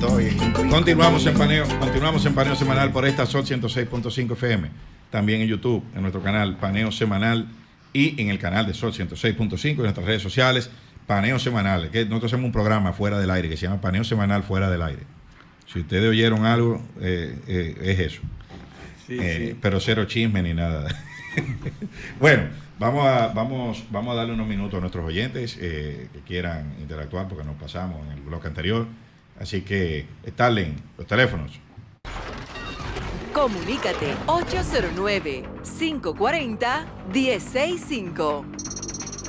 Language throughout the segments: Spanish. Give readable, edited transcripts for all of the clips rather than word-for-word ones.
Todo bien. Continuamos en Paneo Semanal por esta Sol 106.5 FM. También en YouTube, en nuestro canal Paneo Semanal y en el canal de Sol 106.5 en nuestras redes sociales. Paneo Semanal, que nosotros hacemos un programa fuera del aire que se llama Paneo Semanal fuera del aire. Si ustedes oyeron algo, es eso. Sí. Pero cero chisme ni nada. Bueno, vamos a darle unos minutos a nuestros oyentes que quieran interactuar porque nos pasamos en el bloque anterior. Así que, Starling, los teléfonos. Comunícate 809-540-1065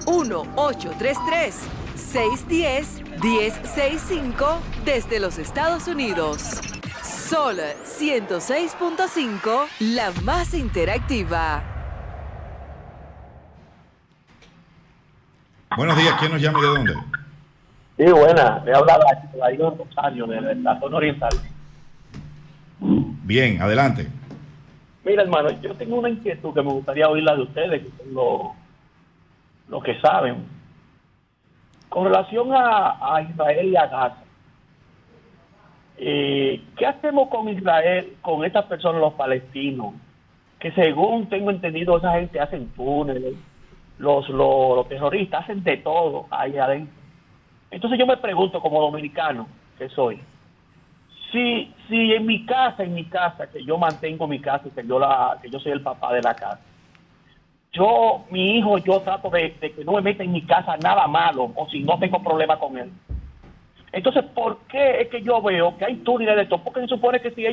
1-833-610-1065 desde los Estados Unidos. Sol 106.5, la más interactiva. Buenos días, ¿quién nos llama y de dónde? Sí, buena, le habla Darío Rosario de la zona oriental. Bien, adelante. Mira, hermano, yo tengo una inquietud que me gustaría oírla de ustedes, que son los que saben. Con relación a Israel y a Gaza, ¿qué hacemos con Israel, con estas personas, los palestinos? Que según tengo entendido, esa gente hacen túneles, los terroristas hacen de todo ahí adentro. Entonces yo me pregunto, como dominicano que soy, si en mi casa, que yo mantengo mi casa, que yo soy el papá de la casa, mi hijo, yo trato de que no me meta en mi casa nada malo, o si no tengo problema con él. Entonces, ¿por qué es que yo veo que hay túneles de todo? Porque se supone que si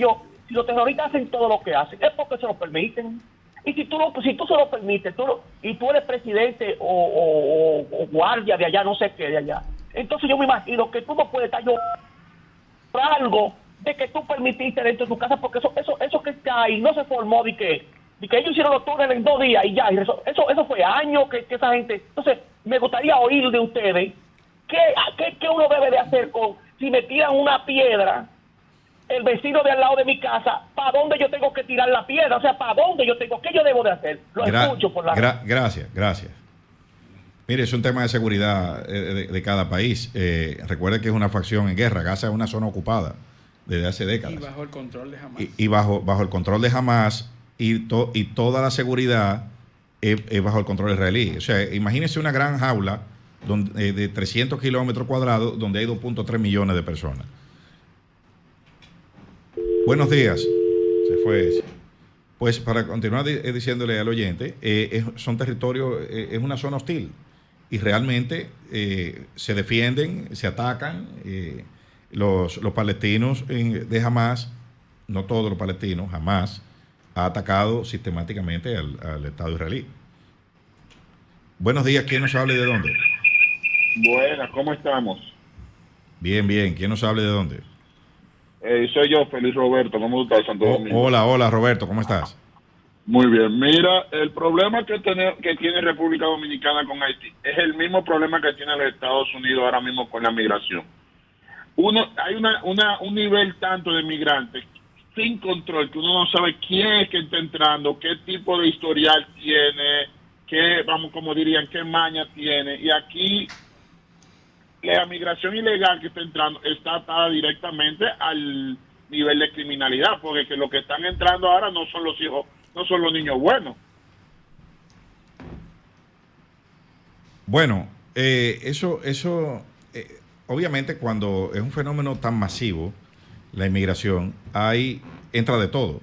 los terroristas hacen todo lo que hacen, es porque se lo permiten. Y si tú se lo permites, y tú eres presidente o guardia de allá, no sé qué de allá, entonces yo me imagino que tú no puedes estar yo por algo de que tú permitiste dentro de tu casa, porque eso que está ahí no se formó de que ellos hicieron los túneles en 2 días y ya, y eso fue años que esa gente. Entonces, me gustaría oír de ustedes qué uno debe de hacer si me tiran una piedra, el vecino de al lado de mi casa, ¿para dónde yo tengo que tirar la piedra? O sea, ¿para dónde qué yo debo de hacer? Escucho por la... Gracias. Mire, es un tema de seguridad de cada país. Recuerde que es una facción en guerra. Gaza es una zona ocupada desde hace décadas. Y bajo el control de Hamás. Y bajo el control de Hamás y toda la seguridad es bajo el control israelí. O sea, imagínese una gran jaula de 300 kilómetros cuadrados donde hay 2.3 millones de personas. Buenos días. Se fue ese. Pues para continuar diciéndole al oyente, son territorios, es una zona hostil y realmente se defienden, se atacan. Los palestinos de Hamás, no todos los palestinos, Hamás ha atacado sistemáticamente al Estado israelí. Buenos días, ¿quién nos habla y de dónde? Buenas, ¿cómo estamos? Bien, ¿quién nos habla y de dónde? Soy yo, Feliz Roberto, ¿cómo estás, Santo Domingo? Hola, Roberto, ¿cómo estás? Muy bien, mira, el problema que tiene República Dominicana con Haití es el mismo problema que tiene los Estados Unidos ahora mismo con la migración. Hay un nivel tanto de migrantes sin control que uno no sabe quién es que está entrando, qué tipo de historial tiene, qué maña tiene, y aquí la migración ilegal que está entrando está atada directamente al nivel de criminalidad, porque que los que están entrando ahora no son los hijos, no son los niños buenos. Bueno, eso obviamente cuando es un fenómeno tan masivo, la inmigración, entra de todo,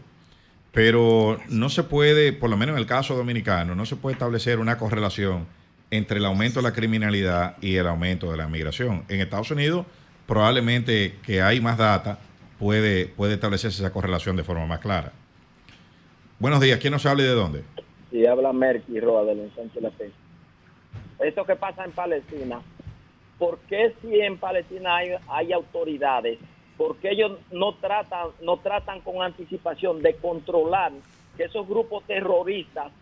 pero no se puede, por lo menos en el caso dominicano, no se puede establecer una correlación entre el aumento de la criminalidad y el aumento de la migración. En Estados Unidos, probablemente que hay más data, puede establecerse esa correlación de forma más clara. Buenos días, ¿quién nos habla y de dónde? Sí, habla Merky Roa del Ensanche de la Fe. Esto que pasa en Palestina, ¿por qué si en Palestina hay autoridades? ¿Por qué ellos no tratan con anticipación de controlar que esos grupos terroristas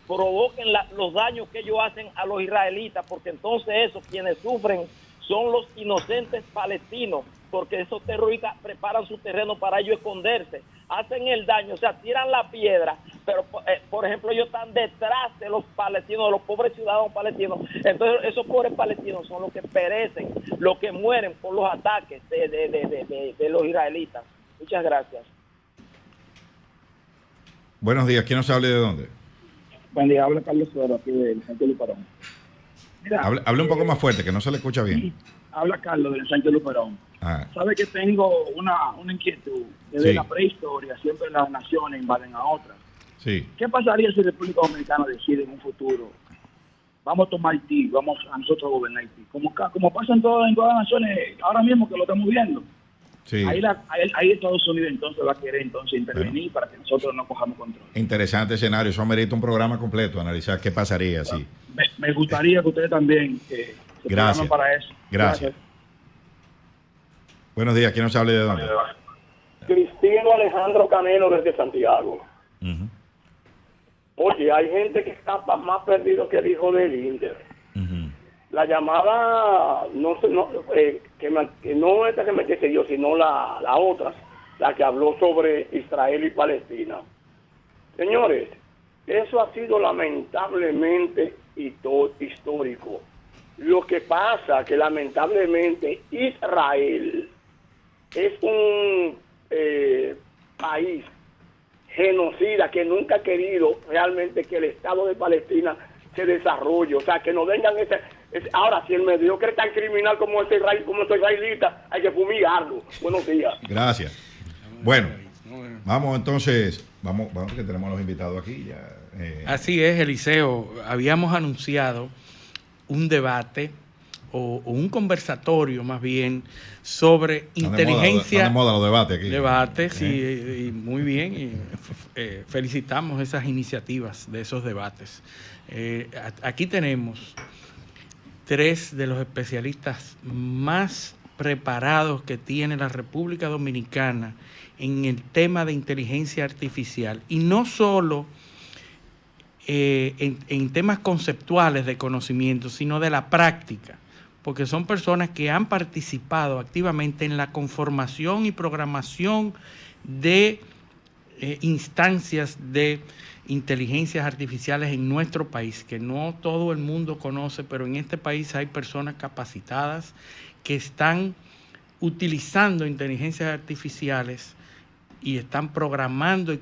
provoquen los daños que ellos hacen a los israelitas? Porque entonces quienes sufren son los inocentes palestinos, porque esos terroristas preparan su terreno para ellos esconderse. hacen el daño, o sea, tiran la piedra, pero por ejemplo ellos están detrás de los palestinos, de los pobres ciudadanos palestinos. Entonces esos pobres palestinos son los que perecen, los que mueren por los ataques de los israelitas. Muchas gracias. Buenos días, ¿quién nos hable de dónde? Buen día, habla Carlos Suero, aquí del Sánchez Luperón. Mira, Hable un poco más fuerte, que no se le escucha bien. Habla Carlos del Sánchez Luperón. Ah, Sabe que tengo una inquietud. Desde Sí. la prehistoria, siempre las naciones invaden a otras. sí. ¿Qué pasaría si República Dominicana decide en un futuro, vamos a tomar Haití, vamos a nosotros gobernar Haití? Como pasa en todas las naciones, ahora mismo que lo estamos viendo. Sí. Ahí Estados Unidos entonces va a querer intervenir para que nosotros no cojamos control. Interesante escenario. Eso amerita un programa completo, analizar qué pasaría así. Me gustaría que ustedes también se Gracias. programen para eso. Gracias. Buenos días, ¿quién nos hable de dónde? Cristino Alejandro Canelo desde Santiago. Ujú, Oye, hay gente que está más perdido que el hijo del Inder. ujú. La llamada, que no esta que me quise yo, sino la otra, la que habló sobre Israel y Palestina. Señores, eso ha sido lamentablemente histórico. Lo que pasa que lamentablemente Israel es un país genocida que nunca ha querido realmente que el Estado de Palestina se desarrolle, o sea, que no vengan ahora, si el mediocre es tan criminal como este israelita, hay que fumigarlo. Buenos días. Gracias. Bueno, vamos entonces, vamos que tenemos a los invitados aquí ya. Así es, Eliseo. Habíamos anunciado un debate o un conversatorio más bien sobre inteligencia. Están de moda los debates aquí. Debates, sí, y muy bien. Y, felicitamos esas iniciativas de esos debates. Aquí tenemos 3 de los especialistas más preparados que tiene la República Dominicana en el tema de inteligencia artificial. Y no solo en temas conceptuales de conocimiento, sino de la práctica, porque son personas que han participado activamente en la conformación y programación de instancias de inteligencias artificiales en nuestro país, que no todo el mundo conoce, pero en este país hay personas capacitadas que están utilizando inteligencias artificiales y están programando y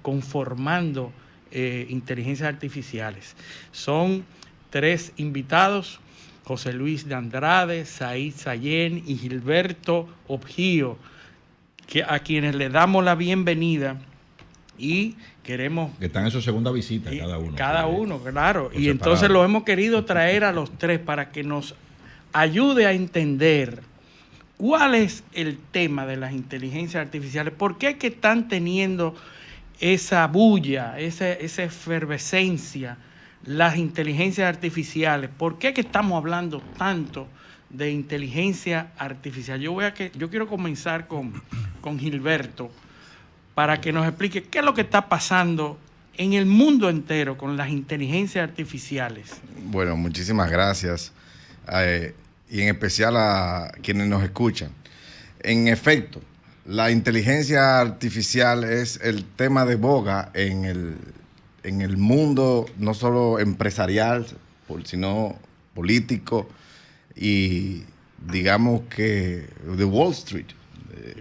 conformando inteligencias artificiales. Son 3 invitados: José Luis de Andrade, Said Sayén y Gilberto Objío, a quienes le damos la bienvenida y queremos... Que están en su segunda visita cada uno. Cada uno, claro. Y separado. entonces lo hemos querido traer a los 3 para que nos ayude a entender cuál es el tema de las inteligencias artificiales, por qué es que están teniendo esa bulla, esa efervescencia las inteligencias artificiales, por qué es que estamos hablando tanto de inteligencia artificial. Yo quiero comenzar con Gilberto para que nos explique qué es lo que está pasando en el mundo entero con las inteligencias artificiales. Bueno, muchísimas gracias. Y en especial a quienes nos escuchan. En efecto, la inteligencia artificial es el tema de boga en el mundo no solo empresarial, sino político y digamos que de Wall Street.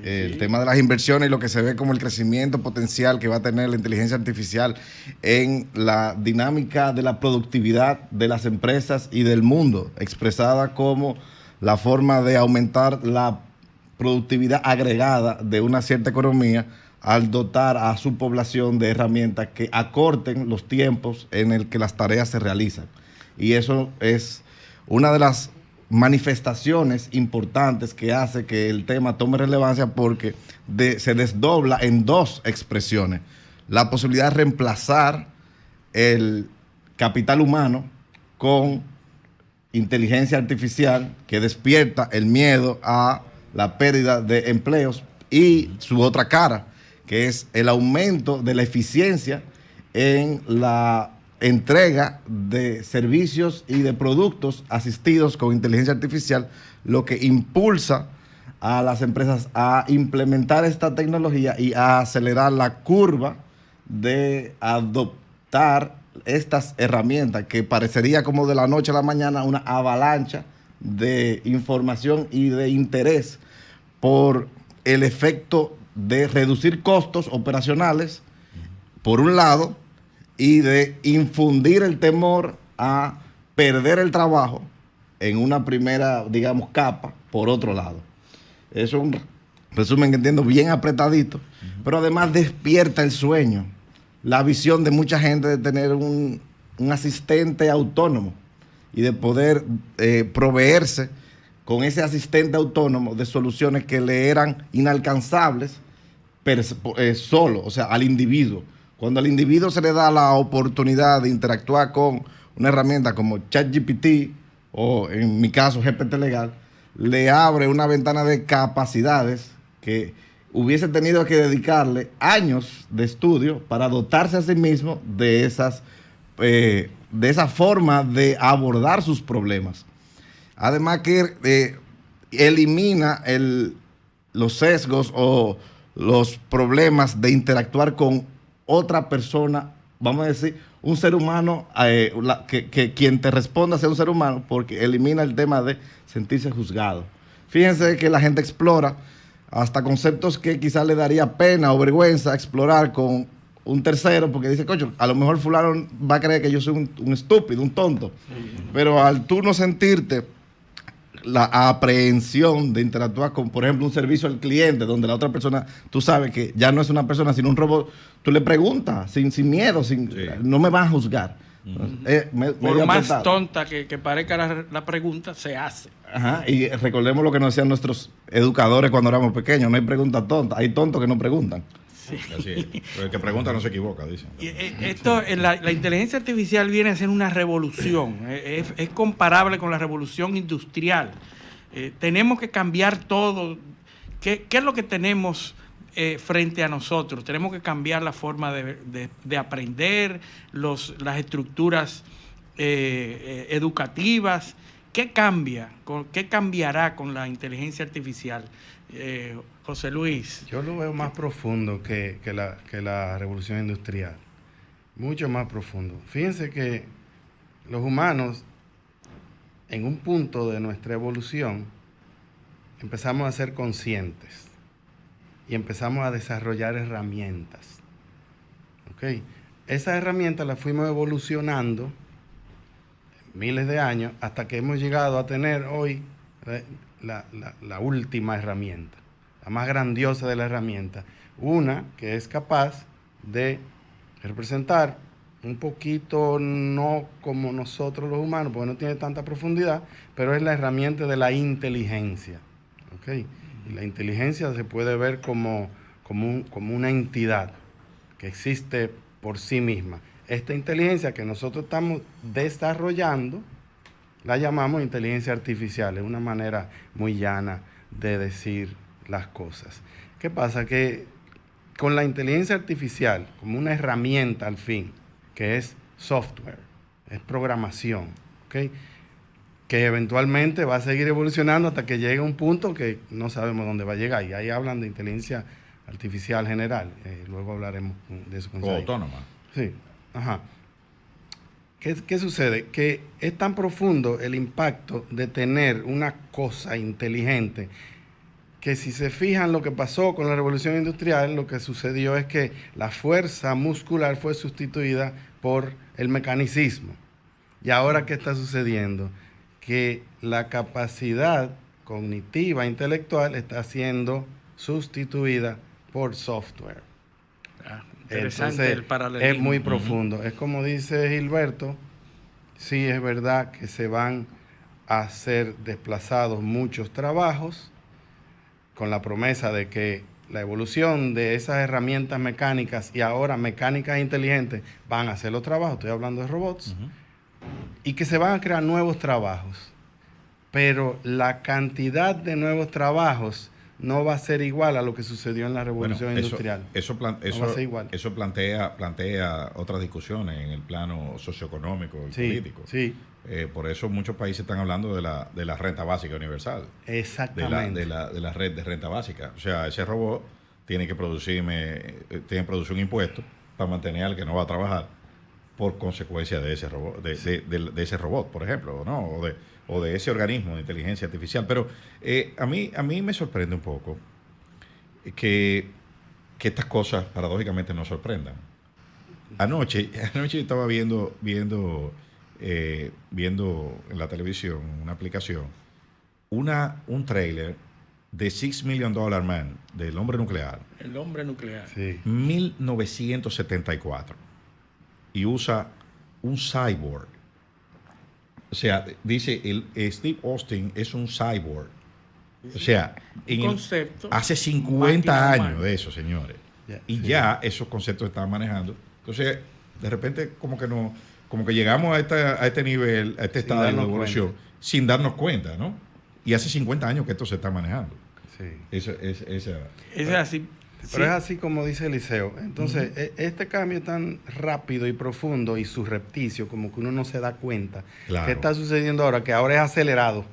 El tema de las inversiones y lo que se ve como el crecimiento potencial que va a tener la inteligencia artificial en la dinámica de la productividad de las empresas y del mundo, expresada como la forma de aumentar la productividad agregada de una cierta economía al dotar a su población de herramientas que acorten los tiempos en el que las tareas se realizan. Y eso es una de las manifestaciones importantes que hace que el tema tome relevancia, porque se desdobla en 2 expresiones: la posibilidad de reemplazar el capital humano con inteligencia artificial que despierta el miedo a la pérdida de empleos, y su otra cara, que es el aumento de la eficiencia en la entrega de servicios y de productos asistidos con inteligencia artificial, lo que impulsa a las empresas a implementar esta tecnología y a acelerar la curva de adoptar estas herramientas que parecería como de la noche a la mañana una avalancha de información y de interés por el efecto de reducir costos operacionales, por un lado, y de infundir el temor a perder el trabajo en una primera, digamos, capa, por otro lado. Eso es un resumen que entiendo bien apretadito, pero además despierta el sueño, la visión de mucha gente de tener un asistente autónomo y de poder proveerse con ese asistente autónomo de soluciones que le eran inalcanzables solo, o sea, al individuo. Cuando al individuo se le da la oportunidad de interactuar con una herramienta como ChatGPT o en mi caso GPT Legal, le abre una ventana de capacidades que hubiese tenido que dedicarle años de estudio para dotarse a sí mismo de esa forma de abordar sus problemas. Además que elimina los sesgos o los problemas de interactuar con otra persona, vamos a decir, un ser humano, que quien te responda sea un ser humano, porque elimina el tema de sentirse juzgado. Fíjense que la gente explora hasta conceptos que quizás le daría pena o vergüenza explorar con un tercero, porque dice, coño, a lo mejor fulano va a creer que yo soy un estúpido, un tonto. Pero al tú no sentirte la aprehensión de interactuar con, por ejemplo, un servicio al cliente, donde la otra persona, tú sabes que ya no es una persona, sino un robot, tú le preguntas sin miedo, no me vas a juzgar. Por más tonta que parezca la pregunta, se hace. Ajá, y recordemos lo que nos decían nuestros educadores cuando éramos pequeños, no hay preguntas tontas, hay tontos que no preguntan. Sí. Así es. Pero el que pregunta no se equivoca, dicen. La inteligencia artificial viene a ser una revolución, es comparable con la revolución industrial. Tenemos que cambiar todo. ¿Qué es lo que tenemos frente a nosotros? Tenemos que cambiar la forma de aprender, las estructuras educativas. ¿Qué cambia? ¿Qué cambiará con la inteligencia artificial? José Luis. Yo lo veo más profundo que la revolución industrial. Mucho más profundo. Fíjense que los humanos, en un punto de nuestra evolución, empezamos a ser conscientes y empezamos a desarrollar herramientas. ¿Ok? Esas herramientas las fuimos evolucionando miles de años hasta que hemos llegado a tener hoy la última herramienta, la más grandiosa de las herramientas, una que es capaz de representar un poquito, no como nosotros los humanos, porque no tiene tanta profundidad, pero es la herramienta de la inteligencia. ¿Okay? Y la inteligencia se puede ver como una entidad que existe por sí misma. Esta inteligencia que nosotros estamos desarrollando, la llamamos inteligencia artificial, es una manera muy llana de decir las cosas. ¿Qué pasa? Que con la inteligencia artificial, como una herramienta al fin, que es software, es programación, ¿okay? Que eventualmente va a seguir evolucionando hasta que llegue a un punto que no sabemos dónde va a llegar. Y ahí hablan de inteligencia artificial general. Luego hablaremos de eso. O autónoma. Sí. Ajá. ¿Qué sucede? Que es tan profundo el impacto de tener una cosa inteligente que si se fijan lo que pasó con la revolución industrial, lo que sucedió es que la fuerza muscular fue sustituida por el mecanicismo. ¿Y ahora qué está sucediendo? Que la capacidad cognitiva, intelectual, está siendo sustituida por software. Interesante. Entonces, el paralelismo. Es muy profundo. Es como dice Gilberto, sí es verdad que se van a ser desplazados muchos trabajos, con la promesa de que la evolución de esas herramientas mecánicas y ahora mecánicas inteligentes van a hacer los trabajos, estoy hablando de robots, y que se van a crear nuevos trabajos. Pero la cantidad de nuevos trabajos no va a ser igual a lo que sucedió en la revolución industrial. Eso va a ser igual. plantea otras discusiones en el plano socioeconómico y político. Sí. Por eso muchos países están hablando de la renta básica universal. Exactamente. De la red de renta básica. O sea, ese robot tiene que producir un impuesto para mantener al que no va a trabajar por consecuencia de ese robot, de ese robot, por ejemplo, ¿no? O de ese organismo de inteligencia artificial. Pero a mí me sorprende un poco que estas cosas paradójicamente nos sorprendan. Anoche estaba viendo en la televisión una aplicación un trailer de $6 Million Man, del hombre nuclear. El hombre nuclear. Sí. 1974. Y usa un cyborg. O sea, dice, Steve Austin es un cyborg. O sea, hace 50 años de eso, señores. Ya esos conceptos estaban manejando. Entonces, de repente, como que llegamos a este nivel, a este estado de evolución, sin darnos cuenta, ¿no? Y hace 50 años que esto se está manejando. Sí. Eso es Pero así. es así como dice Eliseo. Entonces, este cambio tan rápido y profundo y surrepticio, como que uno no se da cuenta. Claro. ¿Qué está sucediendo ahora? Que ahora es acelerado.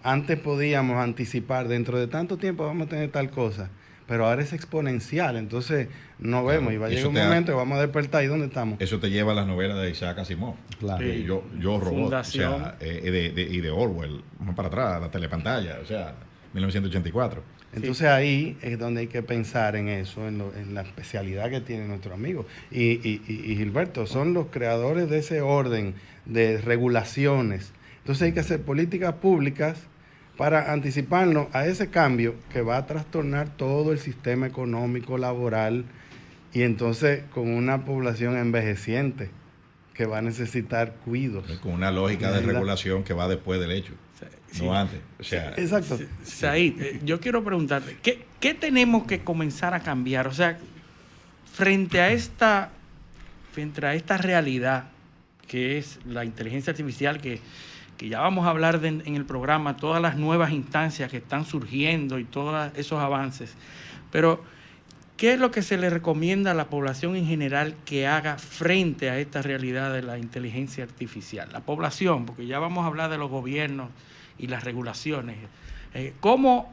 Antes podíamos anticipar, dentro de tanto tiempo vamos a tener tal cosa, pero ahora es exponencial. Entonces, no vemos y va a llegar un momento que vamos a despertar. ¿Y dónde estamos? Eso te lleva a las novelas de Isaac Asimov. Claro. Sí. Yo Robot. Fundación. O sea, y de Orwell, más para atrás, la telepantalla, o sea, 1984. Entonces ahí es donde hay que pensar en eso, en la especialidad que tiene nuestro amigo. Y Gilberto, son los creadores de ese orden de regulaciones. Entonces hay que hacer políticas públicas para anticiparnos a ese cambio que va a trastornar todo el sistema económico, laboral, y entonces con una población envejeciente que va a necesitar cuidados. Con una lógica de regulación que va después del hecho. No antes. O sea, exacto. Said, yo quiero preguntarte, ¿qué tenemos que comenzar a cambiar? O sea, frente a esta realidad que es la inteligencia artificial, que ya vamos a hablar en el programa, todas las nuevas instancias que están surgiendo y todos esos avances. Pero, ¿qué es lo que se le recomienda a la población en general que haga frente a esta realidad de la inteligencia artificial? La población, porque ya vamos a hablar de los gobiernos y las regulaciones. ¿Cómo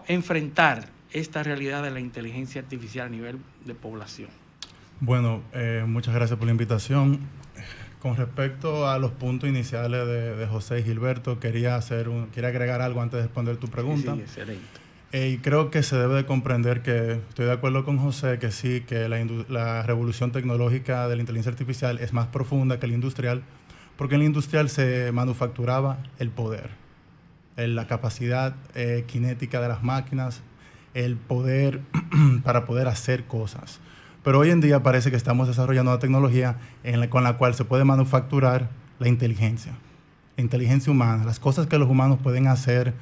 enfrentar esta realidad de la inteligencia artificial a nivel de población? Bueno, muchas gracias por la invitación. Con respecto a los puntos iniciales de José y Gilberto, quería agregar algo antes de responder tu pregunta. Sí, excelente. Y creo que se debe de comprender que estoy de acuerdo con José que sí, que la revolución tecnológica de la inteligencia artificial es más profunda que la industrial, porque en la industrial se manufacturaba el poder, la capacidad cinética de las máquinas, el poder para poder hacer cosas. Pero hoy en día parece que estamos desarrollando una tecnología con la cual se puede manufacturar la inteligencia humana, las cosas que los humanos pueden hacer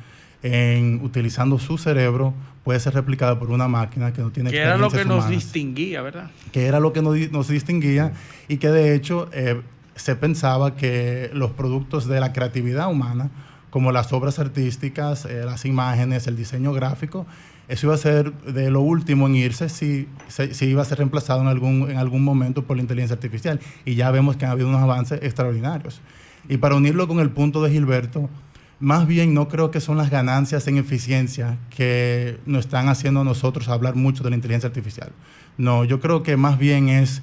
utilizando su cerebro, puede ser replicada por una máquina que no tiene experiencias humanas. Que era lo que nos distinguía, ¿verdad? Que era lo que nos distinguía y que de hecho se pensaba que los productos de la creatividad humana, como las obras artísticas, las imágenes, el diseño gráfico, eso iba a ser de lo último en irse si iba a ser reemplazado en algún momento por la inteligencia artificial. Y ya vemos que han habido unos avances extraordinarios. Y para unirlo con el punto de Gilberto, más bien no creo que son las ganancias en eficiencia que nos están haciendo a nosotros hablar mucho de la inteligencia artificial. No, yo creo que más bien es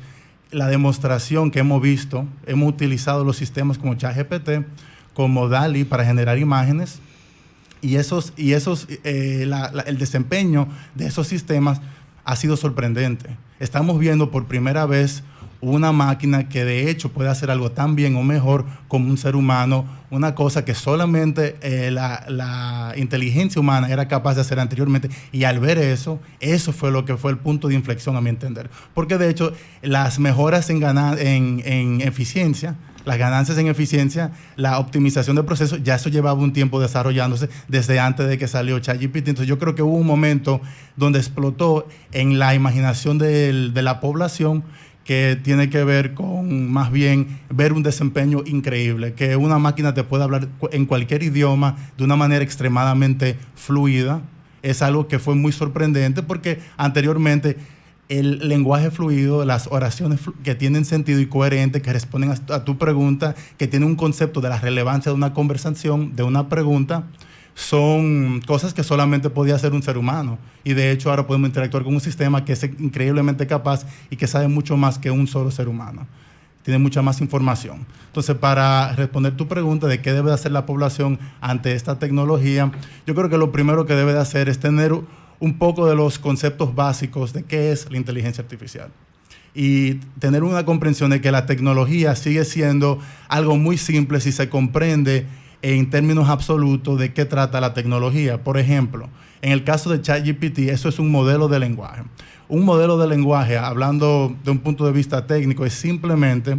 la demostración que hemos visto. Hemos utilizado los sistemas como ChatGPT, como DALL-E para generar imágenes, y el desempeño de esos sistemas ha sido sorprendente. Estamos viendo por primera vez una máquina que de hecho puede hacer algo tan bien o mejor como un ser humano, una cosa que solamente la inteligencia humana era capaz de hacer anteriormente, y al ver eso fue lo que fue el punto de inflexión a mi entender. Porque de hecho las mejoras en eficiencia, las ganancias en eficiencia, la optimización del proceso, ya eso llevaba un tiempo desarrollándose desde antes de que salió ChatGPT. Entonces yo creo que hubo un momento donde explotó en la imaginación de la población, que tiene que ver con más bien ver un desempeño increíble, que una máquina te puede hablar en cualquier idioma de una manera extremadamente fluida, es algo que fue muy sorprendente porque anteriormente el lenguaje fluido, las oraciones que tienen sentido y coherente, que responden a tu pregunta, que tienen un concepto de la relevancia de una conversación, de una pregunta, son cosas que solamente podía hacer un ser humano. Y de hecho ahora podemos interactuar con un sistema que es increíblemente capaz y que sabe mucho más que un solo ser humano. Tiene mucha más información. Entonces, para responder tu pregunta de qué debe de hacer la población ante esta tecnología, yo creo que lo primero que debe de hacer es tener un poco de los conceptos básicos de qué es la inteligencia artificial y tener una comprensión de que la tecnología sigue siendo algo muy simple si se comprende en términos absolutos de qué trata la tecnología. Por ejemplo, en el caso de ChatGPT, eso es un modelo de lenguaje. Un modelo de lenguaje, hablando de un punto de vista técnico, es simplemente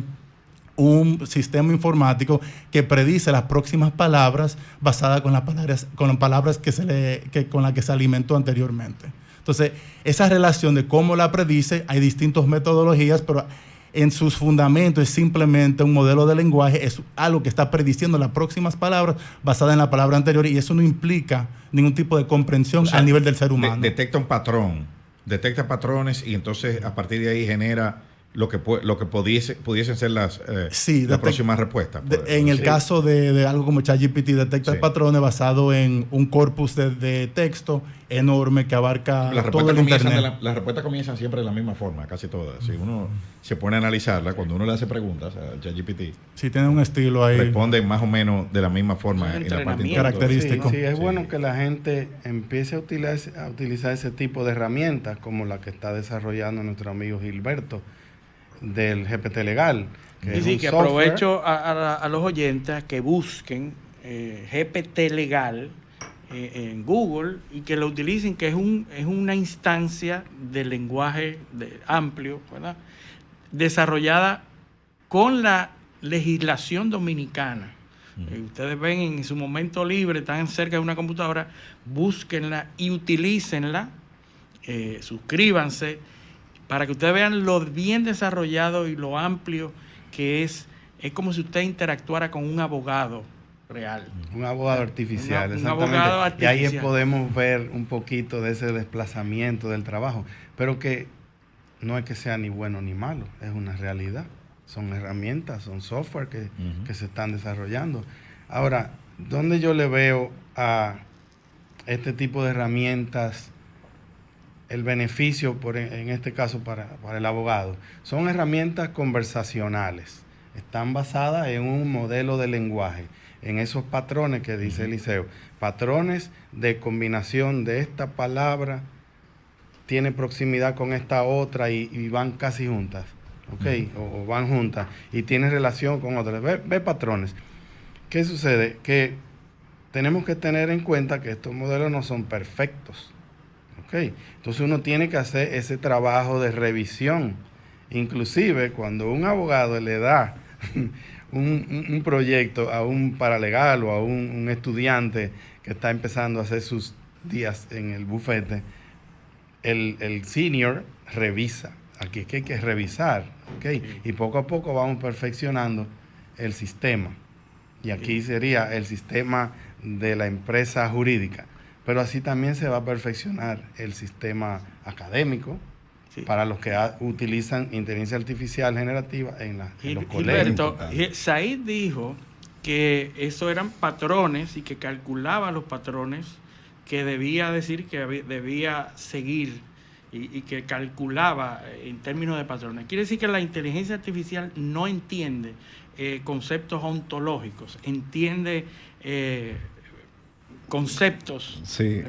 un sistema informático que predice las próximas palabras basadas con las palabras con las que se alimentó anteriormente. Entonces, esa relación de cómo la predice, hay distintas metodologías, pero en sus fundamentos es simplemente un modelo de lenguaje, es algo que está prediciendo las próximas palabras basadas en la palabra anterior, y eso no implica ningún tipo de comprensión a nivel del ser humano. Detecta un patrón, detecta patrones y entonces a partir de ahí genera lo que pudiesen ser las próximas respuestas. En el caso de algo como ChatGPT, detecta patrones basados en un corpus de texto enorme que abarca todo el Internet. Las respuestas comienzan siempre de la misma forma, casi todas. Si uno se pone a analizarla, cuando uno le hace preguntas a ChatGPT, sí, tiene un estilo ahí. Responde más o menos de la misma forma en la parte característico. Sí, es bueno que la gente empiece a utilizar ese tipo de herramientas como la que está desarrollando nuestro amigo Gilberto del GPT Legal. Que aprovecho a los oyentes a que busquen GPT Legal en Google y que lo utilicen, que es una instancia de lenguaje amplio, ¿verdad? Desarrollada con la legislación dominicana. Ustedes ven en su momento libre, están cerca de una computadora, búsquenla y utilícenla, suscríbanse, para que ustedes vean lo bien desarrollado y lo amplio que es como si usted interactuara con un abogado real. Un abogado artificial, un abogado artificial. Y ahí podemos ver un poquito de ese desplazamiento del trabajo, pero que no es que sea ni bueno ni malo, es una realidad. Son herramientas, son software que se están desarrollando. Ahora, ¿dónde yo le veo a este tipo de herramientas el beneficio, en este caso para el abogado? Son herramientas conversacionales, están basadas en un modelo de lenguaje, en esos patrones que dice Eliseo, patrones de combinación de esta palabra, tiene proximidad con esta otra y van casi juntas, ¿ok? O van juntas y tiene relación con otras. Ve patrones. ¿Qué sucede? Que tenemos que tener en cuenta que estos modelos no son perfectos. Entonces uno tiene que hacer ese trabajo de revisión. Inclusive cuando un abogado le da un proyecto a un paralegal o a un estudiante que está empezando a hacer sus días en el bufete, el senior revisa. Aquí es que hay que revisar, y poco a poco vamos perfeccionando el sistema. Y aquí sería el sistema de la empresa jurídica. Pero así también se va a perfeccionar el sistema académico para los que utilizan inteligencia artificial generativa en los colegios. Said dijo que eso eran patrones y que calculaba los patrones que debía decir, que debía seguir y que calculaba en términos de patrones. Quiere decir que la inteligencia artificial no entiende conceptos ontológicos, entiende conceptos. Sí.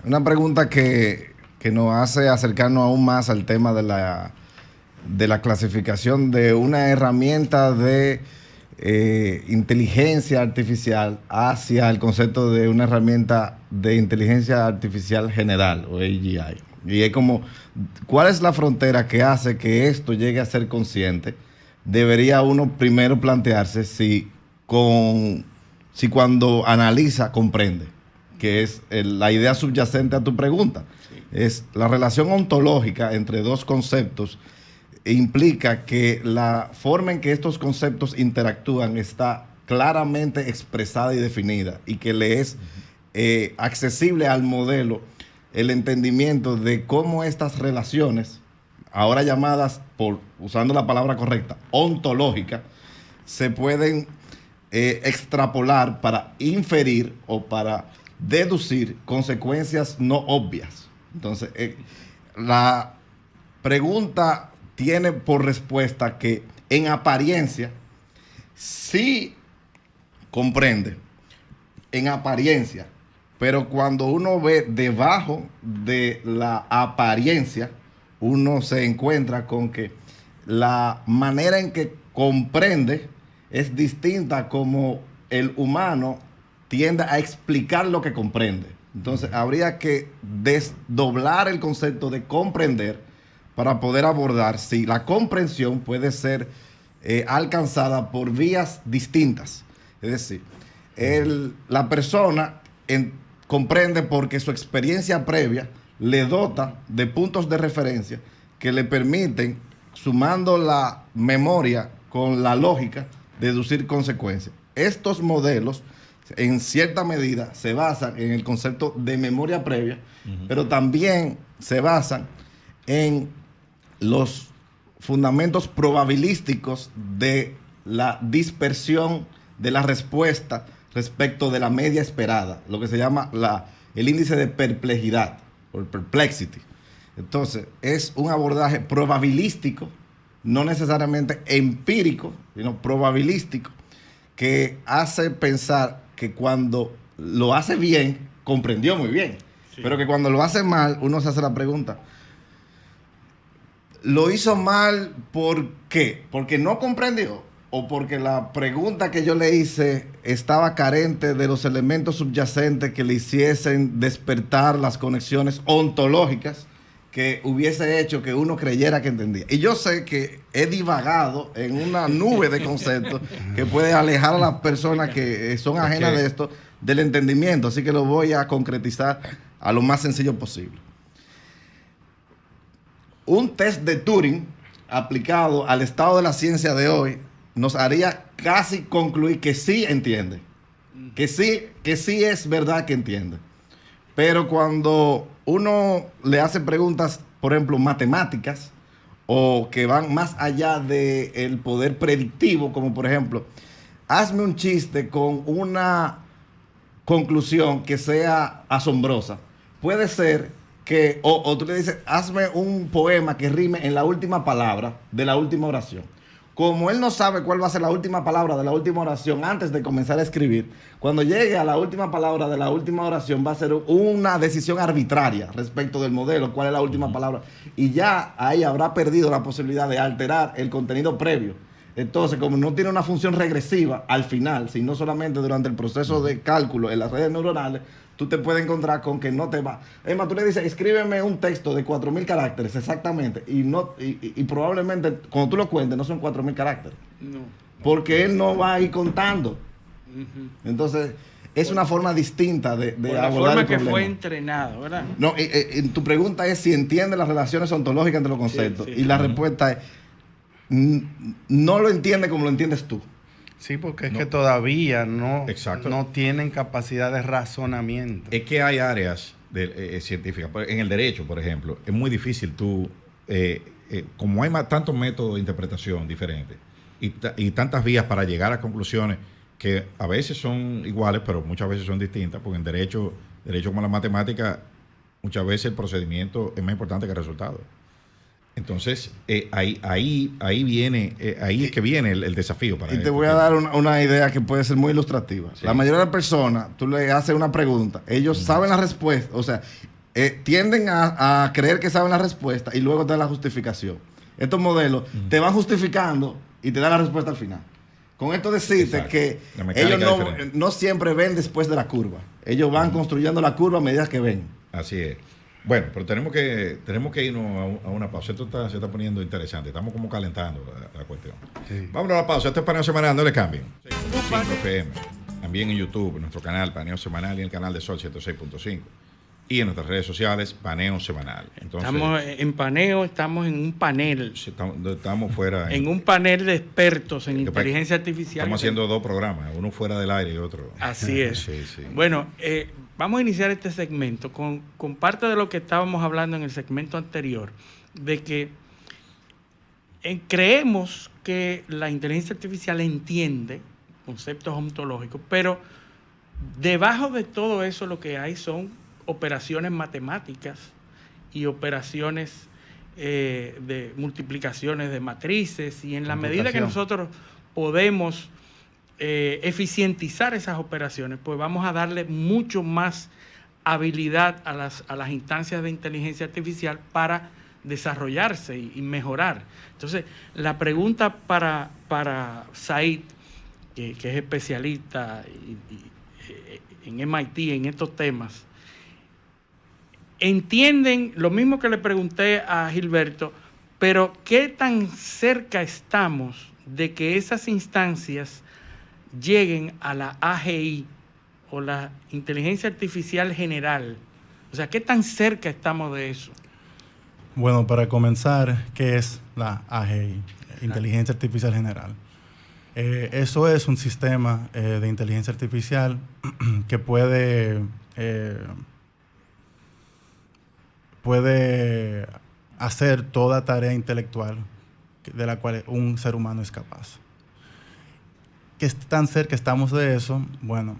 Una pregunta que nos hace acercarnos aún más al tema de la clasificación de una herramienta de inteligencia artificial hacia el concepto de una herramienta de inteligencia artificial general o AGI. Y es como, ¿cuál es la frontera que hace que esto llegue a ser consciente? Debería uno primero plantearse si cuando analiza, comprende, que es la idea subyacente a tu pregunta. Sí. Es la relación ontológica entre dos conceptos implica que la forma en que estos conceptos interactúan está claramente expresada y definida y que le es accesible al modelo el entendimiento de cómo estas relaciones, ahora llamadas, usando la palabra correcta, ontológicas, se pueden extrapolar para inferir o para deducir consecuencias no obvias. Entonces, la pregunta tiene por respuesta que en apariencia sí comprende, en apariencia, pero cuando uno ve debajo de la apariencia, uno se encuentra con que la manera en que comprende es distinta como el humano tiende a explicar lo que comprende. Entonces, habría que desdoblar el concepto de comprender para poder abordar si la comprensión puede ser alcanzada por vías distintas. Es decir, la persona comprende porque su experiencia previa le dota de puntos de referencia que le permiten, sumando la memoria con la lógica, deducir consecuencias. Estos modelos, en cierta medida, se basan en el concepto de memoria previa, pero también se basan en los fundamentos probabilísticos de la dispersión de la respuesta respecto de la media esperada, lo que se llama el índice de perplejidad, o el perplexity. Entonces, es un abordaje probabilístico, no necesariamente empírico, sino probabilístico, que hace pensar que cuando lo hace bien, comprendió muy bien, pero que cuando lo hace mal, uno se hace la pregunta, ¿lo hizo mal por qué? ¿Porque no comprendió? ¿O porque la pregunta que yo le hice estaba carente de los elementos subyacentes que le hiciesen despertar las conexiones ontológicas que hubiese hecho que uno creyera que entendía? Y yo sé que he divagado en una nube de conceptos que puede alejar a las personas que son ajenas de esto del entendimiento, así que lo voy a concretizar a lo más sencillo posible. Un test de Turing aplicado al estado de la ciencia de hoy nos haría casi concluir que sí entiende, que sí es verdad que entiende. Pero cuando uno le hace preguntas, por ejemplo, matemáticas, o que van más allá del poder predictivo, como por ejemplo, hazme un chiste con una conclusión que sea asombrosa. Puede ser que, o tú le dices, hazme un poema que rime en la última palabra de la última oración. Como él no sabe cuál va a ser la última palabra de la última oración antes de comenzar a escribir, cuando llegue a la última palabra de la última oración va a ser una decisión arbitraria respecto del modelo, cuál es la última palabra. Y ya ahí habrá perdido la posibilidad de alterar el contenido previo. Entonces, como no tiene una función regresiva al final, sino solamente durante el proceso de cálculo en las redes neuronales, tú te puedes encontrar con que no te va. Es más, tú le dices, escríbeme un texto de 4,000 caracteres exactamente, y probablemente cuando tú lo cuentes no son 4,000 caracteres. No. Porque él no va a ir contando. Entonces, es una forma distinta de abordar el problema. La forma que fue entrenado, ¿verdad? No, tu pregunta es si entiende las relaciones ontológicas entre los conceptos. Sí, sí. Y la respuesta es, no lo entiende como lo entiendes tú. Sí, porque es que todavía no tienen capacidad de razonamiento. Es que hay áreas científicas. En el derecho, por ejemplo, es muy difícil tú, como hay tantos métodos de interpretación diferentes y tantas vías para llegar a conclusiones que a veces son iguales, pero muchas veces son distintas, porque en derecho como la matemática, muchas veces el procedimiento es más importante que el resultado. Entonces, ahí es que viene el desafío. Y te voy a dar una idea que puede ser muy ilustrativa. Sí. La mayoría de las personas, tú le haces una pregunta, ellos saben la respuesta, o sea, tienden a creer que saben la respuesta y luego te dan la justificación. Estos modelos te van justificando y te dan la respuesta al final. Con esto decirte que ellos no siempre ven después de la curva. Ellos van construyendo la curva a medida que ven. Así es. Bueno, pero tenemos que irnos a una pausa. Esto se está poniendo interesante. Estamos como calentando la cuestión. Sí. Vámonos a la pausa. Este es Paneo Semanal, no le cambien. 5 FM. También en YouTube, en nuestro canal Paneo Semanal y en el canal de Sol 106.5. Y en nuestras redes sociales, Paneo Semanal. Entonces, estamos en Paneo, estamos en un panel. Estamos fuera. En un panel de expertos en inteligencia artificial. Estamos haciendo 2 programas, uno fuera del aire y otro. Así es. Sí. Bueno, vamos a iniciar este segmento con parte de lo que estábamos hablando en el segmento anterior, de que creemos que la inteligencia artificial entiende conceptos ontológicos, pero debajo de todo eso lo que hay son operaciones matemáticas y operaciones de multiplicaciones de matrices, y en la medida que nosotros podemos eficientizar esas operaciones, pues vamos a darle mucho más habilidad a las instancias de inteligencia artificial para desarrollarse y mejorar. Entonces, la pregunta para Said, que es especialista en MIT en estos temas, entienden lo mismo que le pregunté a Gilberto, pero ¿qué tan cerca estamos de que esas instancias lleguen a la AGI o la inteligencia artificial general? O sea, ¿qué tan cerca estamos de eso? Bueno, para comenzar, ¿qué es la AGI? Inteligencia Artificial General. Eso es un sistema de inteligencia artificial que puede hacer toda tarea intelectual de la cual un ser humano es capaz. ¿Qué tan cerca estamos de eso? Bueno,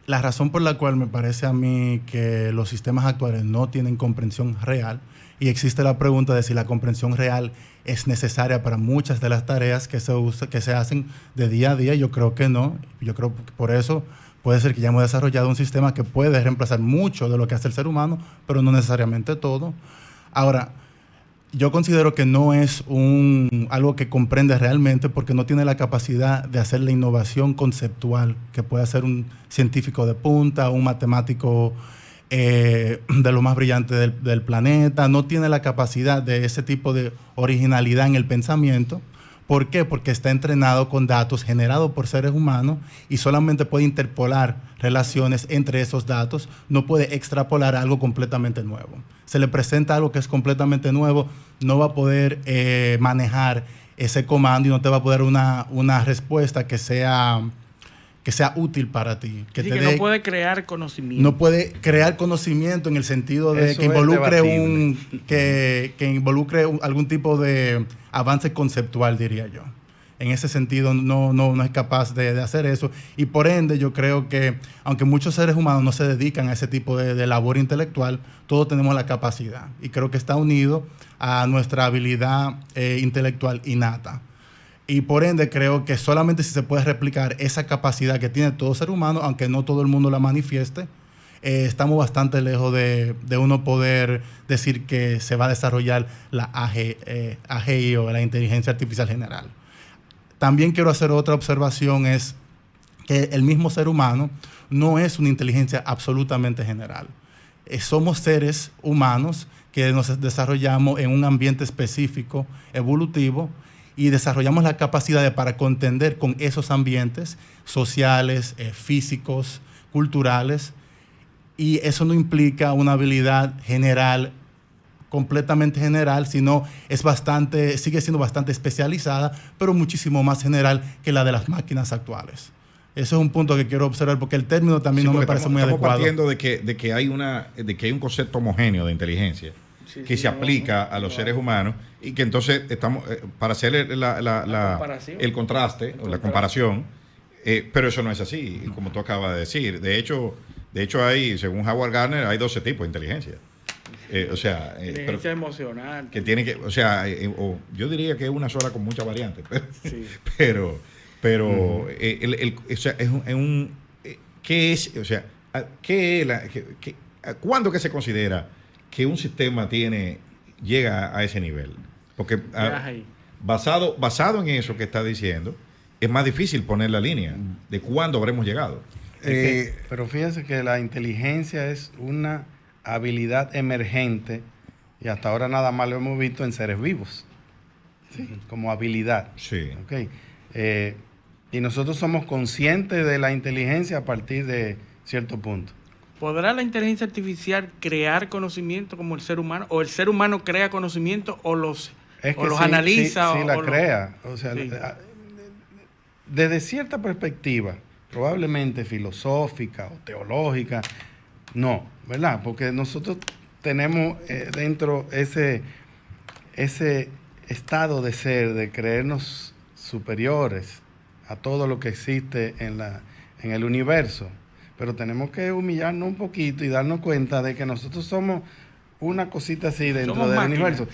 la razón por la cual me parece a mí que los sistemas actuales no tienen comprensión real, y existe la pregunta de si la comprensión real es necesaria para muchas de las tareas que se hacen de día a día, yo creo que no. Yo creo que por eso puede ser que ya hemos desarrollado un sistema que puede reemplazar mucho de lo que hace el ser humano, pero no necesariamente todo. Ahora, yo considero que no es algo que comprende realmente, porque no tiene la capacidad de hacer la innovación conceptual que puede hacer un científico de punta, un matemático de lo más brillante del planeta. No tiene la capacidad de ese tipo de originalidad en el pensamiento. ¿Por qué? Porque está entrenado con datos generados por seres humanos y solamente puede interpolar relaciones entre esos datos, no puede extrapolar algo completamente nuevo. Se le presenta algo que es completamente nuevo, no va a poder manejar ese comando y no te va a poder una respuesta que sea útil para ti. Que no puede crear conocimiento. No puede crear conocimiento en el sentido de que involucre algún tipo de avance conceptual, diría yo. En ese sentido no es capaz de hacer eso, y por ende yo creo que aunque muchos seres humanos no se dedican a ese tipo de labor intelectual, todos tenemos la capacidad, y creo que está unido a nuestra habilidad intelectual innata. Y por ende creo que solamente si se puede replicar esa capacidad que tiene todo ser humano, aunque no todo el mundo la manifieste, estamos bastante lejos de uno poder decir que se va a desarrollar la AGI o la inteligencia artificial general. También quiero hacer otra observación, es que el mismo ser humano no es una inteligencia absolutamente general. Somos seres humanos que nos desarrollamos en un ambiente específico, evolutivo, y desarrollamos la capacidad para contender con esos ambientes sociales, físicos, culturales, y eso no implica una habilidad general, completamente general, sino sigue siendo bastante especializada, pero muchísimo más general que la de las máquinas actuales. Eso es un punto que quiero observar, porque el término también no me parece muy adecuado. Estamos partiendo de que hay un concepto homogéneo de inteligencia que se aplica a los seres humanos, y que entonces estamos para hacer el contraste o la comparación, pero eso no es así, como tú acabas de decir. De hecho hay, según Howard Gardner, hay 12 tipos de inteligencia. Inteligencia emocional. Que tiene que, yo diría que es una sola con muchas variantes, pero ¿qué es? O sea, ¿cuándo que se considera que un sistema llega a ese nivel? Porque basado en eso que está diciendo, es más difícil poner la línea de cuándo habremos llegado. Pero fíjense que la inteligencia es una habilidad emergente, y hasta ahora nada más lo hemos visto en seres vivos, ¿sí? Como habilidad. Sí. Okay. Y nosotros somos conscientes de la inteligencia a partir de cierto punto. ¿Podrá la inteligencia artificial crear conocimiento como el ser humano? ¿O el ser humano crea conocimiento o los analiza? Sí, la crea. O sea, desde cierta perspectiva, probablemente filosófica o teológica. No, ¿verdad? Porque nosotros tenemos dentro ese estado de ser, de creernos superiores a todo lo que existe en el universo. Pero tenemos que humillarnos un poquito y darnos cuenta de que nosotros somos una cosita así dentro del universo.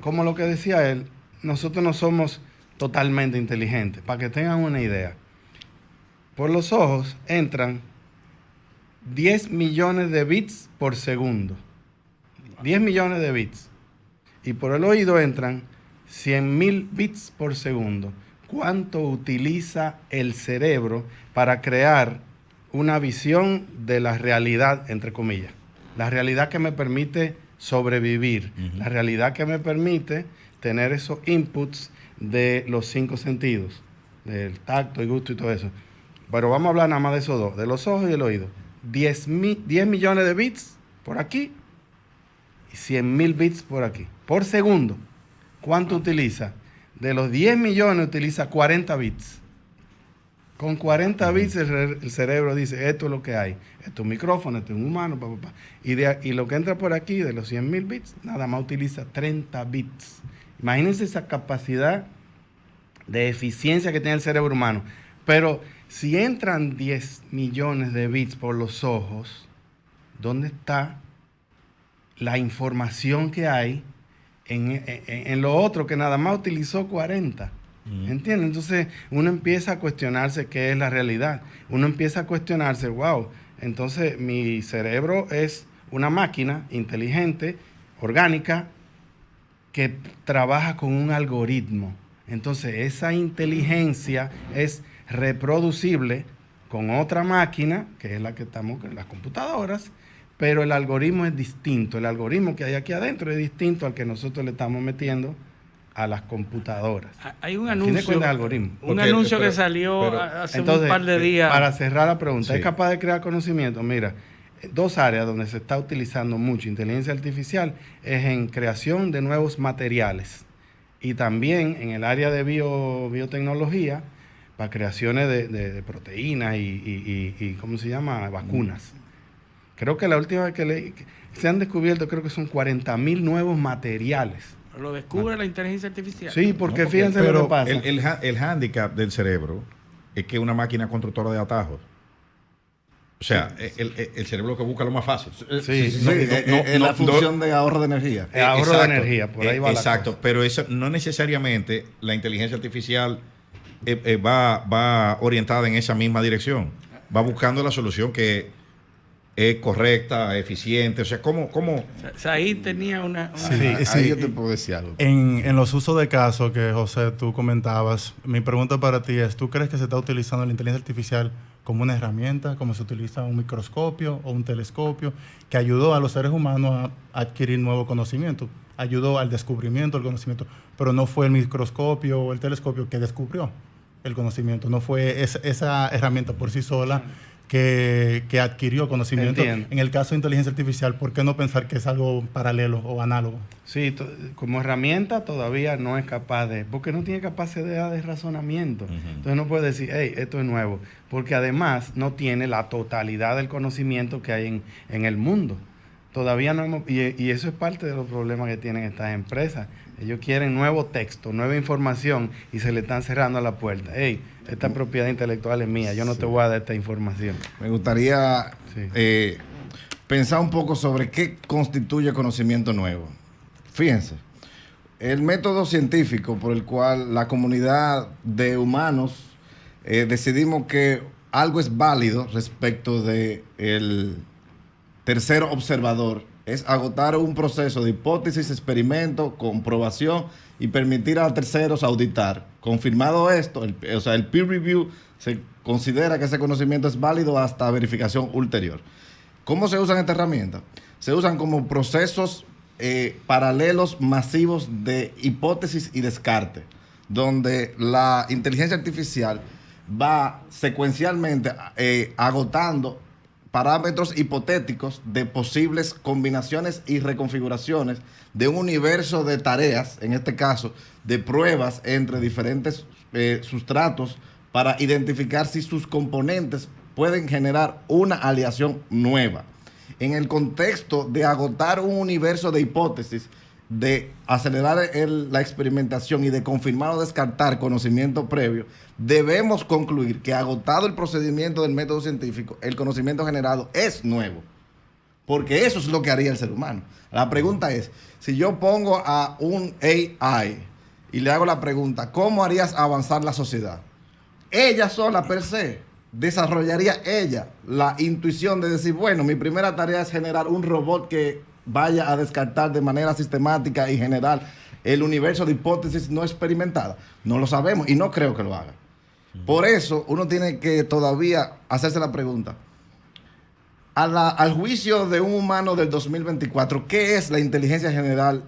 Como lo que decía él, nosotros no somos totalmente inteligentes. Para que tengan una idea, por los ojos entran 10 millones de bits por segundo. 10 millones de bits. Y por el oído entran 100.000 bits por segundo. ¿Cuánto utiliza el cerebro para crear una visión de la realidad, entre comillas? La realidad que me permite sobrevivir. La realidad que me permite tener esos inputs de los 5 sentidos. Del tacto, el gusto y todo eso. Pero vamos a hablar nada más de esos dos. De los ojos y el oído. 10 millones de bits por aquí y 100.000 bits por aquí. Por segundo. ¿Cuánto utiliza? De los 10 millones utiliza 40 bits. Con 40 bits el cerebro dice, esto es lo que hay. Esto es un micrófono, esto es un humano, Y lo que entra por aquí, de los 100.000 bits, nada más utiliza 30 bits. Imagínense esa capacidad de eficiencia que tiene el cerebro humano. Pero si entran 10 millones de bits por los ojos, ¿dónde está la información que hay en lo otro que nada más utilizó 40? ¿Entiendes? Entonces uno empieza a cuestionarse qué es la realidad. Uno empieza a cuestionarse, wow, entonces mi cerebro es una máquina inteligente, orgánica, que trabaja con un algoritmo. Entonces esa inteligencia es reproducible con otra máquina, que es la que estamos en las computadoras, pero el algoritmo es distinto. El algoritmo que hay aquí adentro es distinto al que nosotros le estamos metiendo a las computadoras. Hay un anuncio, anuncio que salió hace un par de días. Para cerrar la pregunta, ¿es capaz de crear conocimiento? Mira, 2 áreas donde se está utilizando mucho inteligencia artificial es en creación de nuevos materiales y también en el área de biotecnología para creaciones de proteínas y ¿cómo se llama? Vacunas. Creo que la última vez que se han descubierto, creo que son 40.000 nuevos materiales. Lo descubre la inteligencia artificial. Sí, porque fíjense lo que pasa. El hándicap del cerebro es que es una máquina constructora de atajos. O sea, el cerebro lo que busca es lo más fácil. Es la función de ahorro de energía. Ahorro de energía, por ahí va la cosa. Exacto, pero eso no necesariamente la inteligencia artificial va orientada en esa misma dirección. Va buscando la solución que es correcta, eficiente. O sea, ¿cómo? O sea, ahí tenía una... Ahí yo te puedo decir algo. En los usos de caso que, José, tú comentabas, mi pregunta para ti es, ¿tú crees que se está utilizando la inteligencia artificial como una herramienta, como se utiliza un microscopio o un telescopio, que ayudó a los seres humanos a adquirir nuevo conocimiento, ayudó al descubrimiento del conocimiento, pero no fue el microscopio o el telescopio que descubrió el conocimiento, no fue esa herramienta por sí sola que adquirió conocimiento? Entiendo. En el caso de inteligencia artificial, ¿por qué no pensar que es algo paralelo o análogo? Sí, como herramienta todavía no es capaz porque no tiene capacidad de razonamiento. Entonces no puede decir, hey, esto es nuevo, porque además no tiene la totalidad del conocimiento que hay en el mundo. Todavía no hemos, y eso es parte de los problemas que tienen estas empresas. Ellos quieren nuevo texto, nueva información y se le están cerrando la puerta. Hey, esta propiedad intelectual es mía, yo no te voy a dar esta información. Me gustaría pensar un poco sobre qué constituye conocimiento nuevo. Fíjense, el método científico por el cual la comunidad de humanos decidimos que algo es válido respecto de el tercer observador es agotar un proceso de hipótesis, experimento, comprobación y permitir a terceros auditar. Confirmado esto, el peer review, se considera que ese conocimiento es válido hasta verificación ulterior. ¿Cómo se usan estas herramientas? Se usan como procesos paralelos masivos de hipótesis y descarte, donde la inteligencia artificial va secuencialmente agotando parámetros hipotéticos de posibles combinaciones y reconfiguraciones de un universo de tareas, en este caso, de pruebas entre diferentes sustratos para identificar si sus componentes pueden generar una aleación nueva. En el contexto de agotar un universo de hipótesis, de acelerar la experimentación y de confirmar o descartar conocimiento previo, debemos concluir que agotado el procedimiento del método científico, el conocimiento generado es nuevo. Porque eso es lo que haría el ser humano. La pregunta es, si yo pongo a un AI y le hago la pregunta, ¿cómo harías avanzar la sociedad? Ella sola per se desarrollaría ella la intuición de decir, bueno, mi primera tarea es generar un robot que vaya a descartar de manera sistemática y generar el universo de hipótesis no experimentadas. No lo sabemos y no creo que lo haga. Por eso uno tiene que todavía hacerse la pregunta. Al juicio de un humano del 2024, ¿qué es la inteligencia general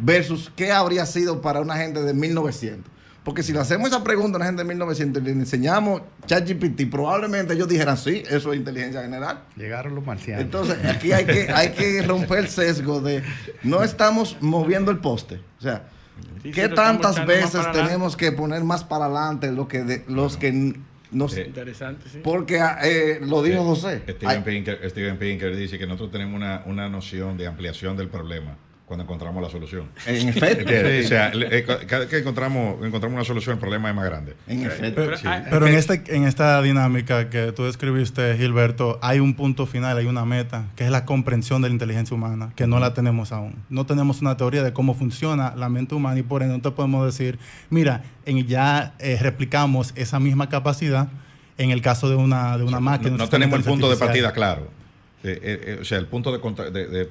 versus qué habría sido para una gente de 1900? Porque si le hacemos esa pregunta a una gente de 1900 y le enseñamos ChatGPT, probablemente ellos dijeran, sí, eso es inteligencia general. Llegaron los marcianos. Entonces, aquí hay que romper el sesgo de no estamos moviendo el poste. O sea, ¿qué tantas veces tenemos que poner más para adelante los que nos... Interesante, sí. Porque lo dijo José. Steven Pinker dice que nosotros tenemos una noción de ampliación del problema cuando encontramos la solución. En efecto. Sí. O sea, cada vez que encontramos una solución, el problema es más grande. En efecto. Pero en esta dinámica que tú describiste, Gilberto, hay un punto final, hay una meta, que es la comprensión de la inteligencia humana, que no la tenemos aún. No tenemos una teoría de cómo funciona la mente humana y por ende no te podemos decir, mira, ya replicamos esa misma capacidad en el caso de una máquina. No tenemos el punto de partida claro. O sea, el punto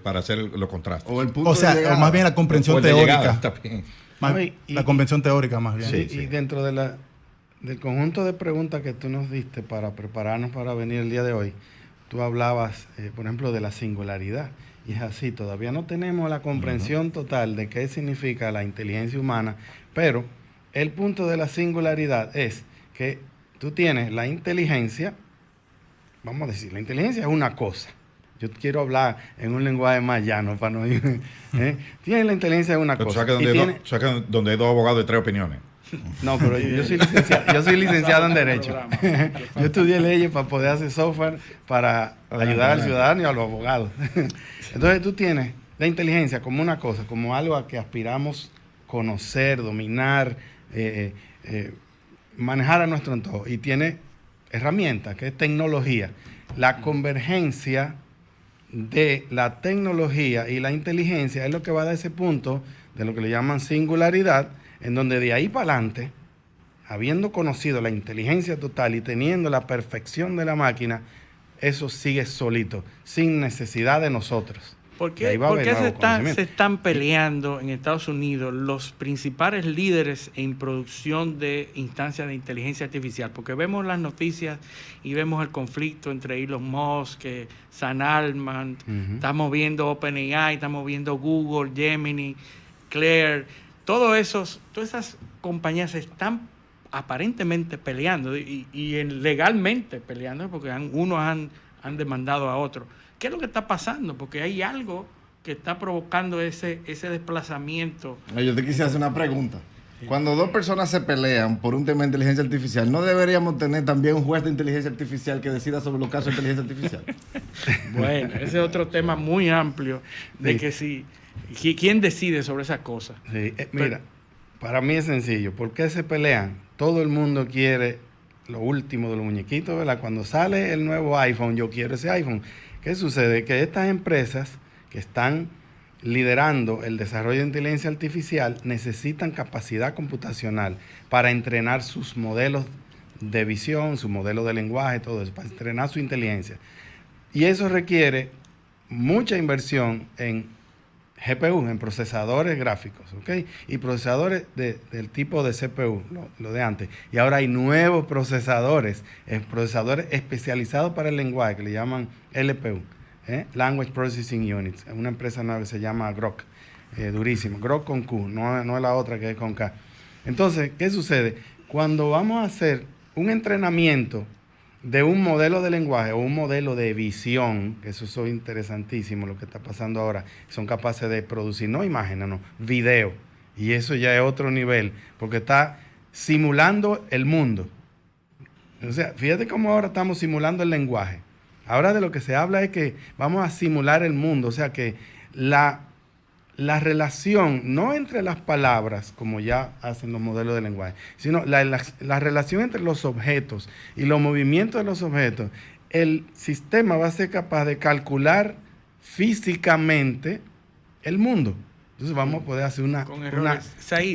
para hacer los contrastes. O más bien la comprensión teórica. La comprensión teórica más bien. Y dentro del conjunto de preguntas que tú nos diste para prepararnos para venir el día de hoy, tú hablabas, por ejemplo, de la singularidad. Y es así, todavía no tenemos la comprensión total de qué significa la inteligencia humana, pero el punto de la singularidad es que tú tienes la inteligencia, vamos a decir, la inteligencia es una cosa. Yo quiero hablar en un lenguaje más llano para no ir. Tienes la inteligencia es una cosa. Donde hay dos abogados de tres opiniones. No, pero yo soy licenciado en Derecho. Yo estudié leyes para poder hacer software para ayudar al ciudadano y a los abogados. Entonces tú tienes la inteligencia como una cosa, como algo a que aspiramos conocer, dominar, manejar a nuestro entorno. Y tiene herramientas, que es tecnología. La convergencia de la tecnología y la inteligencia es lo que va a dar ese punto de lo que le llaman singularidad, en donde de ahí para adelante, habiendo conocido la inteligencia total y teniendo la perfección de la máquina, eso sigue solito, sin necesidad de nosotros. ¿Por qué se están peleando en Estados Unidos los principales líderes en producción de instancias de inteligencia artificial? Porque vemos las noticias y vemos el conflicto entre Elon Musk, Sam Altman, estamos viendo OpenAI, estamos viendo Google, Gemini, Claire, todas esas compañías están aparentemente peleando y legalmente peleando porque unos han demandado a otros. ¿Qué es lo que está pasando? Porque hay algo que está provocando ese desplazamiento. Yo te quisiera hacer una pregunta. Cuando dos personas se pelean por un tema de inteligencia artificial, ¿no deberíamos tener también un juez de inteligencia artificial que decida sobre los casos de inteligencia artificial? Bueno, ese es otro tema muy amplio de que si ¿quién decide sobre esas cosas? Sí. Mira, para mí es sencillo. ¿Por qué se pelean? Todo el mundo quiere lo último de los muñequitos, ¿verdad? Cuando sale el nuevo iPhone, yo quiero ese iPhone. ¿Qué sucede? Que estas empresas que están liderando el desarrollo de inteligencia artificial necesitan capacidad computacional para entrenar sus modelos de visión, su modelo de lenguaje, todo eso, para entrenar su inteligencia. Y eso requiere mucha inversión en GPU, en procesadores gráficos, ¿ok? Y procesadores del tipo de CPU, lo de antes. Y ahora hay nuevos procesadores especializados para el lenguaje, que le llaman LPU, Language Processing Units. Es una empresa nueva que se llama Grok, durísima. Grok con Q, no es la otra que es con K. Entonces, ¿qué sucede? Cuando vamos a hacer un entrenamiento de un modelo de lenguaje o un modelo de visión, que eso es interesantísimo lo que está pasando ahora, son capaces de producir no imágenes, no, video. Y eso ya es otro nivel, porque está simulando el mundo. O sea, fíjate cómo ahora estamos simulando el lenguaje. Ahora de lo que se habla es que vamos a simular el mundo. O sea que la relación, no entre las palabras, como ya hacen los modelos de lenguaje, sino la relación entre los objetos y los movimientos de los objetos, el sistema va a ser capaz de calcular físicamente el mundo. Entonces vamos a poder hacer una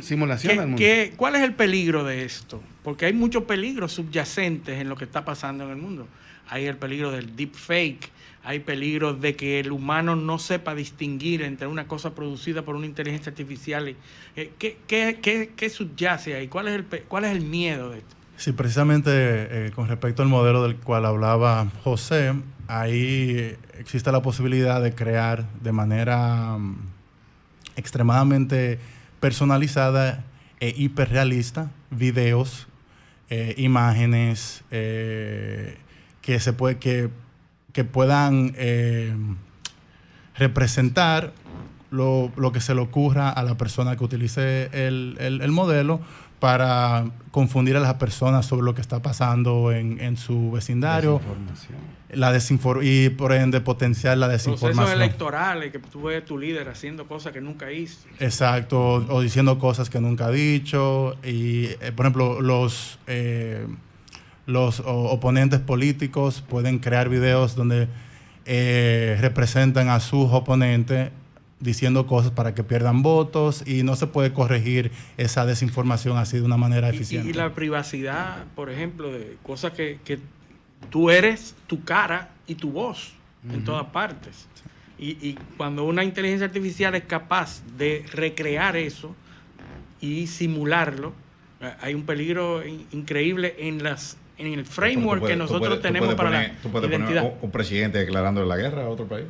simulación del mundo. ¿Cuál es el peligro de esto? Porque hay muchos peligros subyacentes en lo que está pasando en el mundo. Hay el peligro del deepfake, hay peligro de que el humano no sepa distinguir entre una cosa producida por una inteligencia artificial. ¿Qué subyace ahí? ¿Cuál es el miedo de esto? Sí, precisamente con respecto al modelo del cual hablaba José, ahí existe la posibilidad de crear de manera extremadamente personalizada e hiperrealista videos, imágenes que puedan representar lo que se le ocurra a la persona que utilice el modelo para confundir a las personas sobre lo que está pasando en su vecindario. Y por ende potenciar la desinformación. Procesos electorales, que tú ves a tu líder haciendo cosas que nunca hizo. Exacto, o diciendo cosas que nunca ha dicho. Y, por ejemplo, los oponentes políticos pueden crear videos donde representan a sus oponentes diciendo cosas para que pierdan votos, y no se puede corregir esa desinformación así de una manera eficiente. Y la privacidad, por ejemplo, de cosas que tú eres tu cara y tu voz en todas partes. Y cuando una inteligencia artificial es capaz de recrear eso y simularlo, hay un peligro increíble en el framework que nosotros tenemos para la identidad. ¿Tú puedes poner un presidente declarando la guerra a otro país?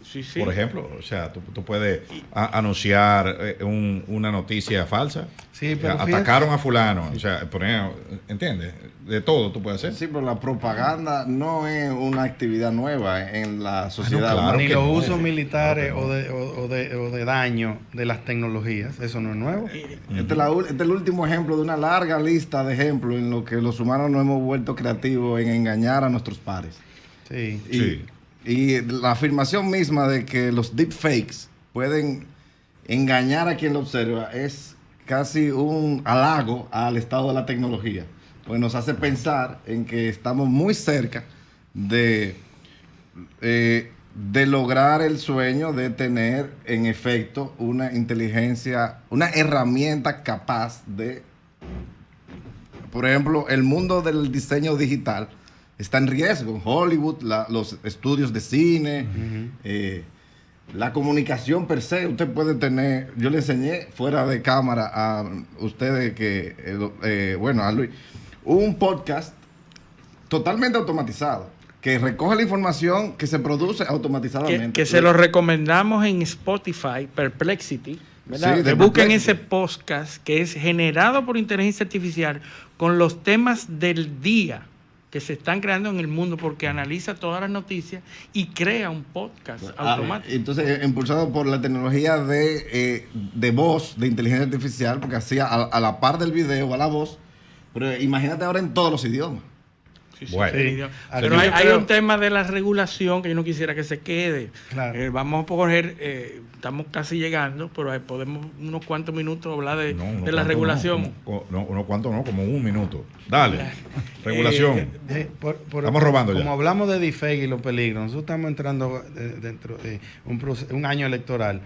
Sí, sí. Por ejemplo, o sea, tú puedes anunciar una noticia falsa. Sí, pero atacaron a fulano, o sea, ¿entiendes? De todo tú puedes hacer. Sí, pero la propaganda no es una actividad nueva en la sociedad. No, claro ni que los no. usos militares Claro o de daño de las tecnologías, eso no es nuevo. Este es el último ejemplo de una larga lista de ejemplos en los que los humanos nos hemos vuelto creativos en engañar a nuestros pares. Sí. Y la afirmación misma de que los deepfakes pueden engañar a quien lo observa es casi un halago al estado de la tecnología. Pues nos hace pensar en que estamos muy cerca de lograr el sueño de tener en efecto una inteligencia, una herramienta capaz de, por ejemplo, el mundo del diseño digital está en riesgo. En Hollywood, los estudios de cine, la comunicación per se. Usted puede tener, yo le enseñé fuera de cámara a ustedes a Luis, un podcast totalmente automatizado que recoge la información que se produce automatizadamente. Que se lo recomendamos en Spotify, Perplexity, ¿verdad? Sí, que busquen ese podcast que es generado por inteligencia artificial con los temas del día que se están creando en el mundo, porque analiza todas las noticias y crea un podcast automático. Entonces, impulsado por la tecnología de voz, de inteligencia artificial, porque así a la par del video va la voz, pero imagínate ahora en todos los idiomas. Bueno, pero hay un tema de la regulación que yo no quisiera que se quede. Claro. Vamos a coger, estamos casi llegando, pero podemos unos cuantos minutos hablar de la regulación. Unos cuantos no, como un minuto. Dale, regulación. Estamos robando ya. Como hablamos de deepfake y los peligros, nosotros estamos entrando dentro de un año electoral.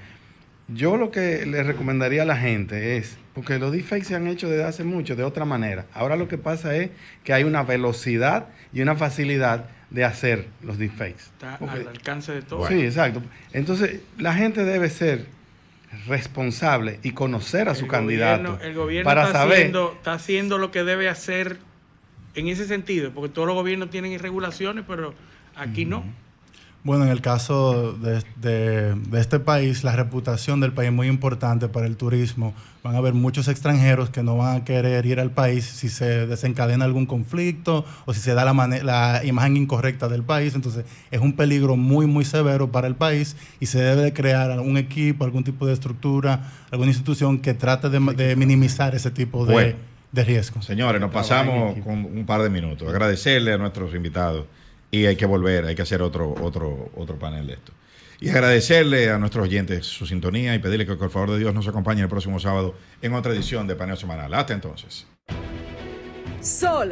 Yo lo que le recomendaría a la gente es, porque los deepfakes se han hecho desde hace mucho, de otra manera. Ahora lo que pasa es que hay una velocidad y una facilidad de hacer los deepfakes. Está al alcance de todos. Sí, exacto. Entonces, la gente debe ser responsable y conocer a su candidato. El gobierno para está haciendo lo que debe hacer en ese sentido, porque todos los gobiernos tienen regulaciones, pero aquí no. Bueno, en el caso de este país, la reputación del país es muy importante para el turismo. Van a haber muchos extranjeros que no van a querer ir al país si se desencadena algún conflicto o si se da la imagen incorrecta del país. Entonces, es un peligro muy, muy severo para el país y se debe de crear un equipo, algún tipo de estructura, alguna institución que trate de minimizar ese tipo de de riesgo. Señores, nos pasamos con un par de minutos. Agradecerle a nuestros invitados y hay que volver, hay que hacer otro panel de esto. Y agradecerle a nuestros oyentes su sintonía y pedirle que, por favor de Dios, nos acompañen el próximo sábado en otra edición de Paneo Semanal. Hasta entonces. Sol